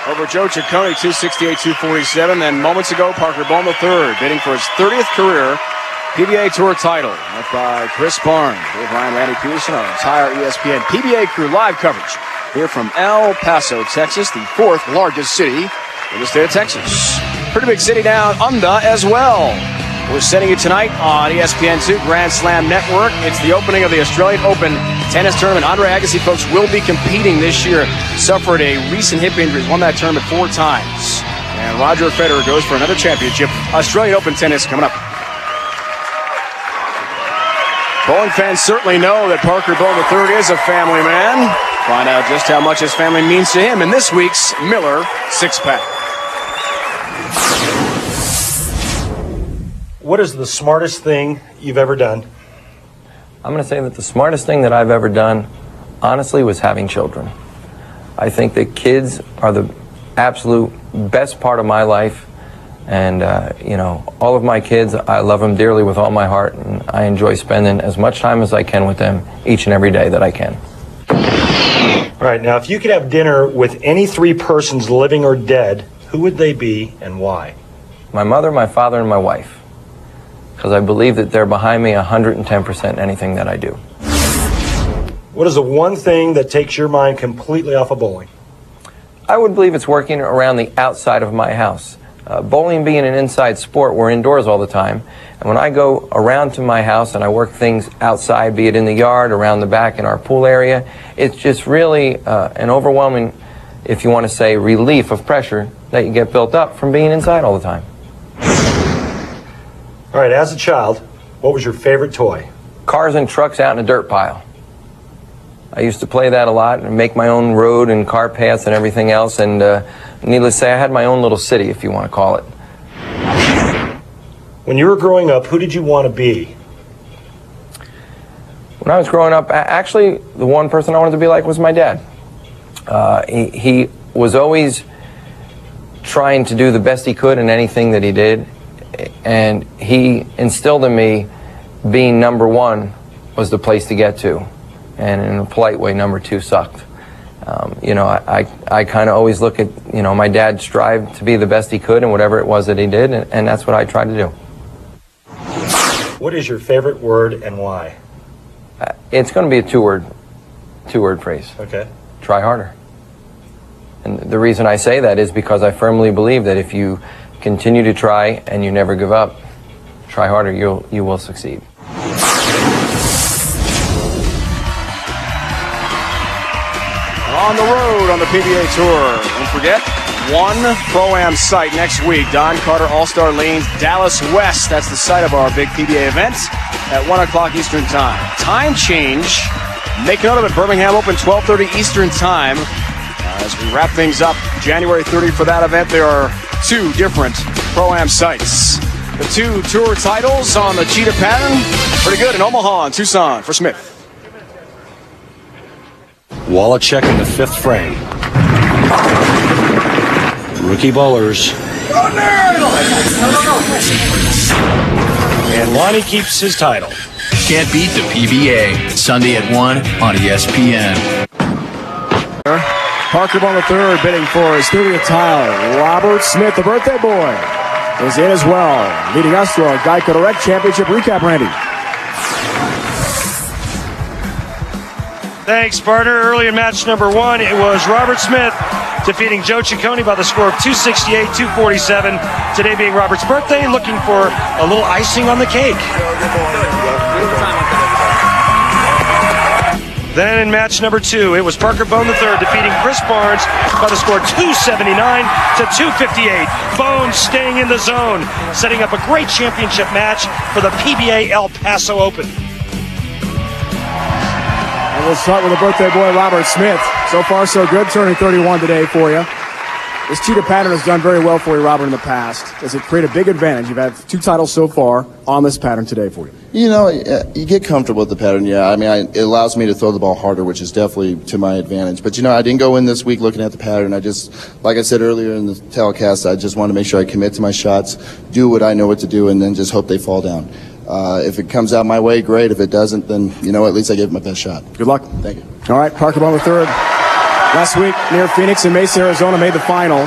over Joe Ciccone, 268-247. Then moments ago, Parker Bowen III bidding for his 30th career PBA Tour title. Led by Chris Barnes, Dave Ryan, Randy Peterson, our entire ESPN PBA crew. Live coverage here from El Paso, Texas, the fourth largest city in the state of Texas. Pretty big city down under as well. We're sending you tonight on ESPN2 Grand Slam Network. It's the opening of the Australian Open tennis tournament. Andre Agassi, folks, will be competing this year. Suffered a recent hip injury, won that tournament 4 times. And Roger Federer goes for another championship. Australian Open tennis coming up. Bowling fans certainly know that Parker Bowen III is a family man. Find out just how much his family means to him in this week's Miller Six-Pack. What is the smartest thing you've ever done? I'm going to say that the smartest thing that I've ever done, honestly, was having children. I think that kids are the absolute best part of my life. And, all of my kids, I love them dearly with all my heart. And I enjoy spending as much time as I can with them each and every day that I can. All right, now, if you could have dinner with any 3 persons, living or dead, who would they be and why? My mother, my father, and my wife. Because I believe that they're behind me 110% in anything that I do. What is the one thing that takes your mind completely off of bowling? I would believe it's working around the outside of my house. Bowling being an inside sport, we're indoors all the time. And when I go around to my house and I work things outside, be it in the yard, around the back in our pool area, it's just really an overwhelming, if you want to say, relief of pressure that you get built up from being inside all the time. All right, as a child, what was your favorite toy? Cars and trucks out in a dirt pile. I used to play that a lot and make my own road and car paths and everything else. And needless to say, I had my own little city, if you want to call it. When you were growing up, who did you want to be? When I was growing up, actually, the one person I wanted to be like was my dad. He was always trying to do the best he could in anything that he did. And he instilled in me being number 1 was the place to get to. And in a polite way, number 2 sucked. I kind of always look at, my dad strived to be the best he could in whatever it was that he did, and that's what I tried to do. What is your favorite word and why? It's going to be a two-word phrase. Okay. Try harder. And the reason I say that is because I firmly believe that if you continue to try and you never give up, try harder, you will succeed. On the road on the PBA Tour. Don't forget, one Pro-Am site next week. Don Carter All-Star Lanes, Dallas West. That's the site of our big PBA event at 1 o'clock Eastern Time. Time change. Make note of it. Birmingham Open, 12:30 Eastern Time. As we wrap things up, January 30 for that event, there are 2 different Pro-Am sites. The 2 tour titles on the cheetah pattern. Pretty good in Omaha and Tucson for Smith. Wallachek in the 5th frame. Rookie bowlers. And Lonnie keeps his title. Can't beat the PBA. Sunday at 1 on ESPN. Parker Bowen III bidding for his 30th title. Robert Smith, the birthday boy, is in as well. Leading us to our Geico Direct Championship recap, Randy. Thanks, partner. Early in match number 1, it was Robert Smith defeating Joe Ciccone by the score of 268-247. Today being Robert's birthday, looking for a little icing on the cake. Then in match number 2, it was Parker Bowen III defeating Chris Barnes by the score 279-258. Bones staying in the zone, setting up a great championship match for the PBA El Paso Open. And we'll start with the birthday boy, Robert Smith. So far, so good, turning 31 today for you. This cheetah pattern has done very well for you, Robert, in the past. Does it create a big advantage? You've had 2 titles so far on this pattern today for you. You get comfortable with the pattern, yeah. I mean, it allows me to throw the ball harder, which is definitely to my advantage. But, I didn't go in this week looking at the pattern. I just, like I said earlier in the telecast, I just want to make sure I commit to my shots, do what I know what to do, and then just hope they fall down. If it comes out my way, great. If it doesn't, then, at least I gave it my best shot. Good luck. Thank you. All right, Parker Bowen III. Last week near Phoenix and Mesa, Arizona made the final.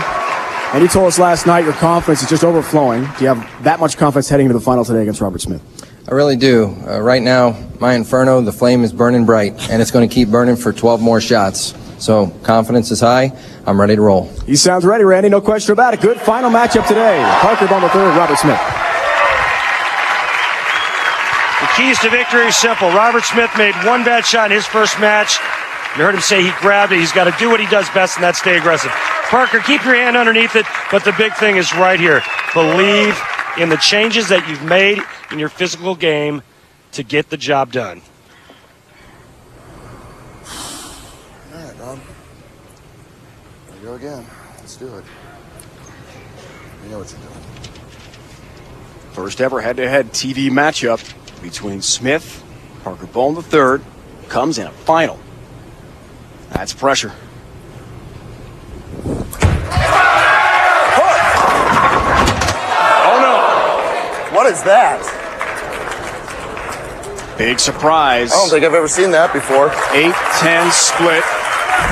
And you told us last night your confidence is just overflowing. Do you have that much confidence heading into the final today against Robert Smith? I really do. Right now, my inferno, the flame is burning bright, and it's going to keep burning for 12 more shots. So confidence is high. I'm ready to roll. He sounds ready, Randy. No question about it. Good final matchup today. Parker Bone III, Robert Smith. The keys to victory are simple. Robert Smith made one bad shot in his first match. You heard him say he grabbed it. He's got to do what he does best, and that's stay aggressive. Parker, keep your hand underneath it, but the big thing is right here. Believe in the changes that you've made in your physical game to get the job done. All right, Rob. Here we go again. Let's do it. You know what you're doing. First ever head-to-head TV matchup between Smith, Parker Bone III, comes in a final. That's pressure. Oh no! What is that? Big surprise. I don't think I've ever seen that before. 8-10 split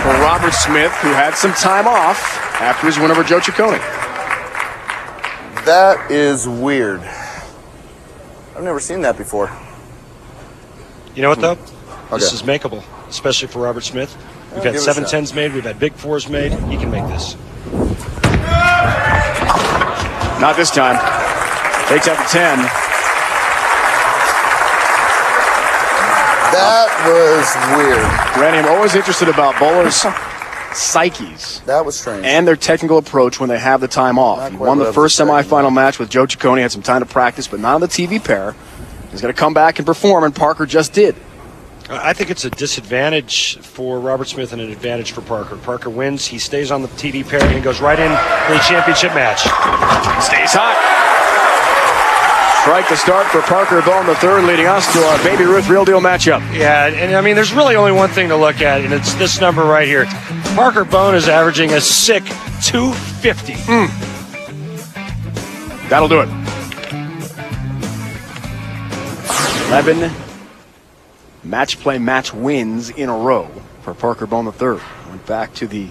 for Robert Smith, who had some time off after his win over Joe Ciccone. That is weird. I've never seen that before. You know what, though? This Okay. is makeable, especially for Robert Smith. We've Yeah, had give it a 7-10s made. We've had big 4s made. He can make this. Not this time. Takes out the 10. That was weird. Randy, I'm always interested about bowlers' psyches That was strange. and their technical approach when they have the time off. Not He quite won what the I was first expecting. semifinal match with Joe Ciccone, had some time to practice, but not on the TV pair. He's going to come back and perform, and Parker just did. I think it's a disadvantage for Robert Smith and an advantage for Parker. Parker wins. He stays on the TV pair and goes right in for the championship match. Stays hot. Strike to start for Parker Bone III, leading us to our Baby Ruth Real Deal matchup. Yeah, and I mean, there's really only one thing to look at, and it's this number right here. Parker Bone is averaging a sick 250. That'll do it. 11 match play match wins in a row for Parker Bone III. Went back to the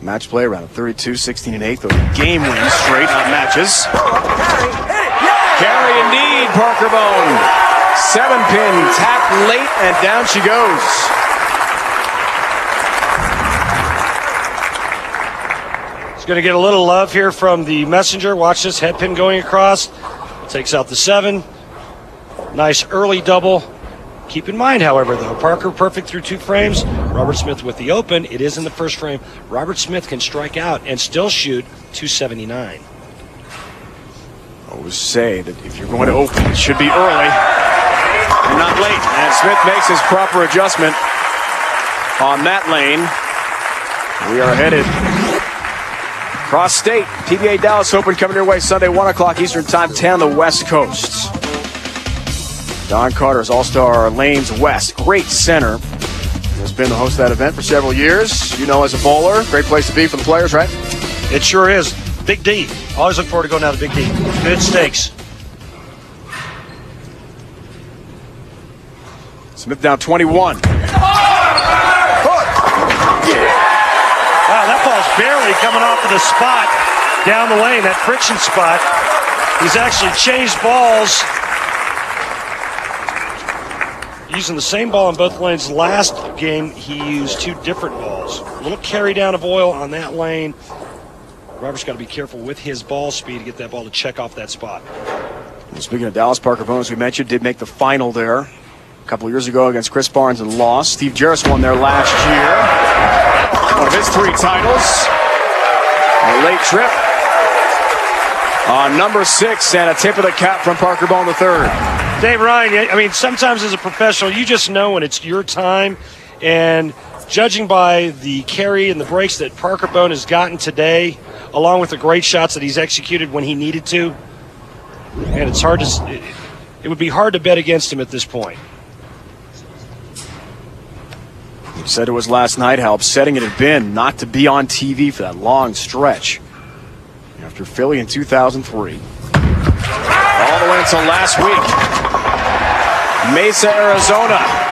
match play around 32, 16, and 8. Those game wins straight, not matches. Carry indeed, Parker Bone. 7-pin, tapped late, and down she goes. He's going to get a little love here from the messenger. Watch this head pin going across. Takes out the 7. Nice early double. Keep in mind, however, though, Parker perfect through 2 frames. Robert Smith with the open. It is in the first frame. Robert Smith can strike out and still shoot 279. I always say that if you're going to open, it should be early and not late. And Smith makes his proper adjustment on that lane. We are headed cross state. PBA Dallas Open coming your way Sunday, 1 o'clock Eastern Time, 10 on the West Coast. Don Carter's All-Star Lanes West. Great center. Has been the host of that event for several years. You know, as a bowler, great place to be for the players, right? It sure is. Big D. Always look forward to going down to Big D. Good stakes. Smith down 21. Wow, that ball's barely coming off of the spot down the lane, that friction spot. He's actually changed balls. Using the same ball in both lanes. Last game, he used 2 different balls. A little carry down of oil on that lane. Robert's got to be careful with his ball speed to get that ball to check off that spot. Well, speaking of Dallas, Parker Bone, as we mentioned, did make the final there a couple of years ago against Chris Barnes and lost. Steve Jarris won there last year. One of his 3 titles. A late trip on number 6 and a tip of the cap from Parker Bone III. Dave Ryan, I mean, sometimes as a professional, you just know when it's your time. And judging by the carry and the breaks that Parker Bone has gotten today, along with the great shots that he's executed when he needed to, and it's hard to, it would be hard to bet against him at this point. He said to us last night how upsetting it had been not to be on TV for that long stretch after Philly in 2003. All the way until last week. Mesa, Arizona.